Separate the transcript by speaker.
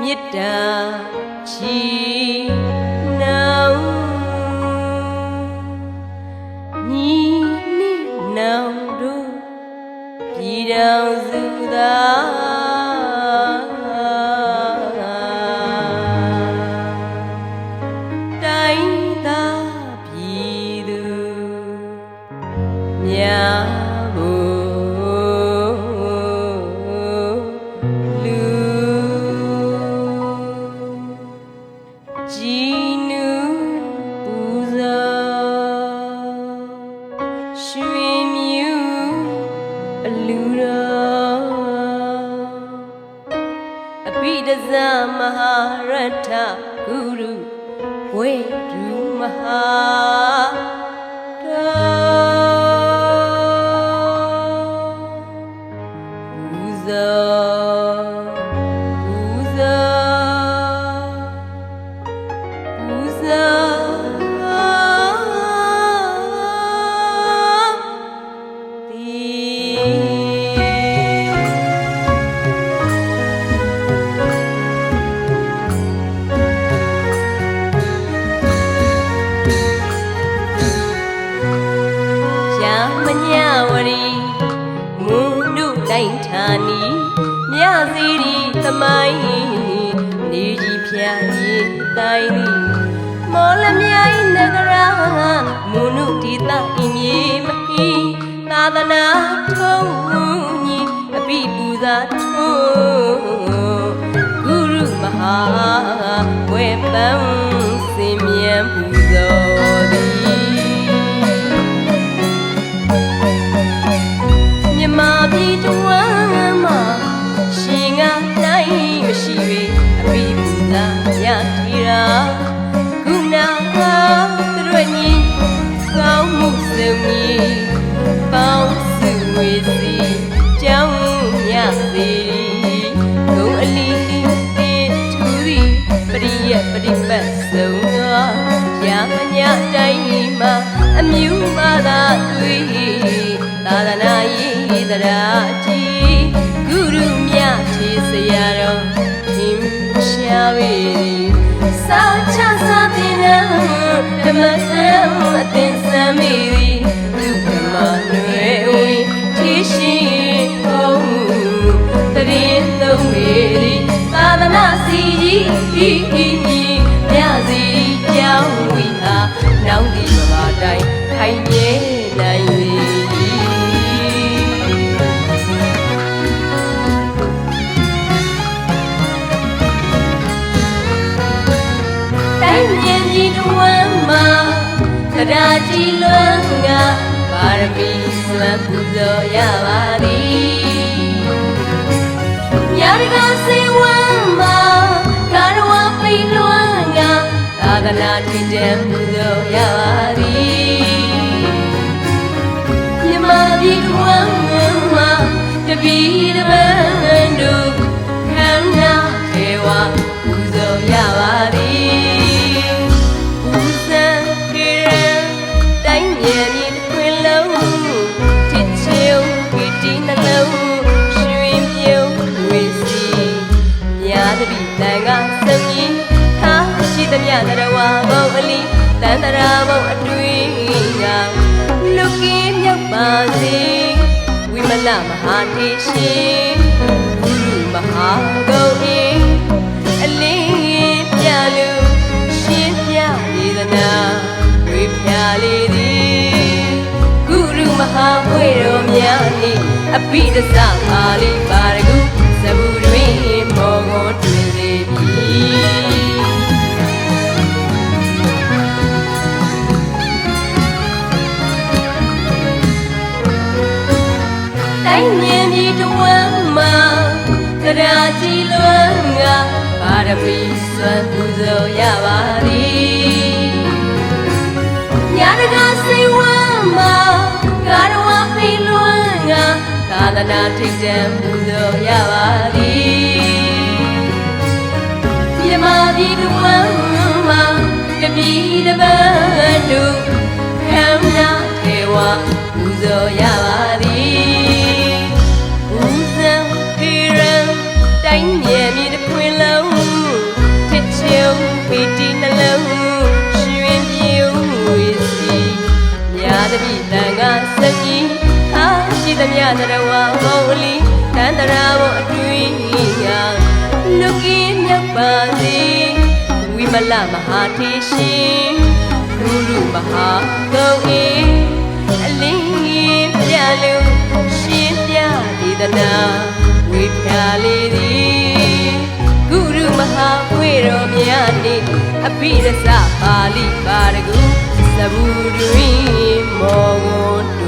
Speaker 1: မေတ္တာချီနောင်ညီနှင့်နောင်တို့ပြည်တော်စုသာတိုင်းသားပြည်သူများမဟာရထဂုရုဝေဒုမဟာပူဇော်ပူဇော်ပူဇော်တိုင်းဌာနီမြစီရီသမိုင်းနေကြီးဖြာရေးတိုင်းမော်လမြိုင်နဂရမုနုတိတအိမြေမဟိသာသနာထုံးညီအပိပူဇာထုံးဂုရုမဟာဝေပံစင်မြန်ပူဇော်သည်မြမပြည်တဝမ်းမှာရှင်ငါတိုင်းမရှိပေအပိပူဇာရထေရာကုဏဟာသူတို့ညီကောင်းမှုစုံညီပေါင်းစုဝေစီကြောင်းမြစေဂုံအလီလီတေထူသည်ပရိယပရိပတ်စုံသောရမညတိုင်းမှာအမြူပါသာတွေ့သာသနာရေးသရာတိဂုရုမြထေဆရာတော်သင်ရှာပေစာချစာတင်နံဓမ္မသံအသင်စံမိသည်သူဓမ္မနွယ်ဝီထေရှိကုန်တရင်သုံးပေသည်သာသနာစီကြီးဤမြစီကြောင်းဝီဟာနောင်ဒီမဘာတိုင်းခိုင်မြဲနိုင်ရာကြည်လွမ်းကပါရမီစွမ်းပူဇော်ရပါသည်မြတ်ကစေဝမ်းမှာကာရဝပိလွမ်းကသာသနာတည်တဲ့ပူဇော်ရပါသည်မြမပြည်တဝမ်းမှာတပီတပန်းတို့ခန္ဓာထေဝပူဇော်ရပါသည်မြတ်တရဝဘုံအလီတန်တရာဘုံအတွင်းကလူကင်းမြောက်ပါစေဝိမလမဟာထေရှင်ဂုရုမဟာဂုံဤအလင်းပြလူရှင်းပြလေသနာဝိဖြာလေသည်ဂုရုမဟာဝေတော်များဤအပိဒသပါဠိပါရဂုသဗ္ဗတွင်မောကိုတွင်စေပြီတိုင်းမြင်ပြီးတဝမ်းမှာရာကြည်လွမ်းကပါရမီစွမ်းပူဇော်ရပါသည်ညာတကာစိတ်ဝမ်းမှာကာရဝဖိလွမ်းကသာသနာထိတ်တံပူဇော်ရပါသည်မြမပြည်တဝမ်းမှာတပီတပန်းတို့ခန္ဓာထေဝပူဇော်ရပါသည်တိုင်းမြေမြေတစ်ခွင်လုံး ပီတီနှလုံးရွှင်ပြေဝစီညာတပိတန်ကစကြီးဟာရှိသမျှတရဝဘုံလီတန်တရာဘအတွင်းကလူကြီးမြတ်ပါစေဝိမလမဟာထေရှင်လူလူမဟာကုံအေအလင်းပြလို့ရှင်ပြဒေသနာဝေဖြာလေးသည်ဂုရုမဟာဝေရောမြတ်နေအဘိရစပါဠိပါရဂုသဘူတွင်မောဂွန်